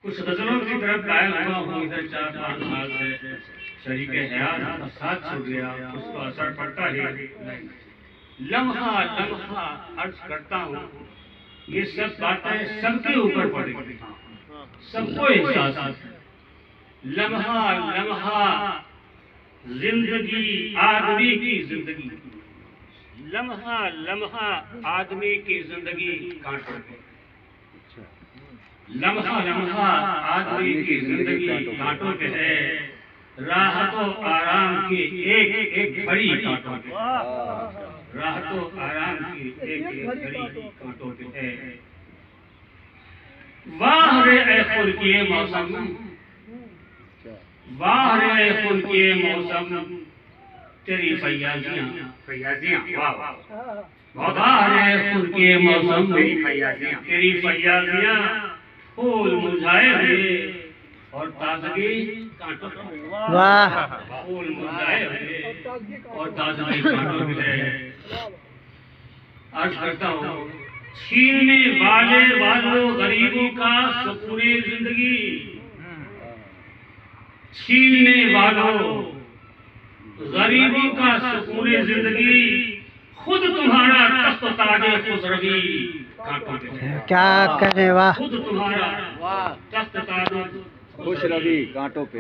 کچھ غزلوں کی طرف قائل ہوا ہوں ادھر 4-5 سال سے شریک حیات ساتھ چھوڑ گیا، اس کو اثر پڑتا ہے لمحہ لمحہ عرض کرتا ہوں یہ سب باتیں سب کے اوپر پڑ گئی، سب کو احساس ہے۔ لمحہ لمحہ زندگی آدمی کی زندگی، لمحہ لمحہ آدمی کی زندگی کانٹوں پہ، لمحہ لمحہ آدمی کی زندگی کانٹوں پہ ہے، راحت و آرام کی ایک ایک گھڑی کانٹوں پہ، راحت و آرام کی ایک ایک گھڑی کانٹوں پہ ہے۔ واہ رے اے خلقیے موسم، واہ رے اے خلقیے موسم، تیری فیاضیاں واہ رے اے خلقیے موسم، تیری فیاضیاں پھول مرجھائے ہوئے اور تازگی کانٹوں پہ، پھول مرجھائے ہوئے اور تازگی کانٹوں پہ ہے۔ عرض کرتا ہوں چھیننے والوں غریبوں کا سکون زندگی، چھیننے والوں غریبوں کا سکون زندگی، خود تمہارا تخت تاج خسروی کانٹوں پہ ہے، کیا کہنے واہ، خود تمہارا تخت تاج خوش روی کانٹوں پہ۔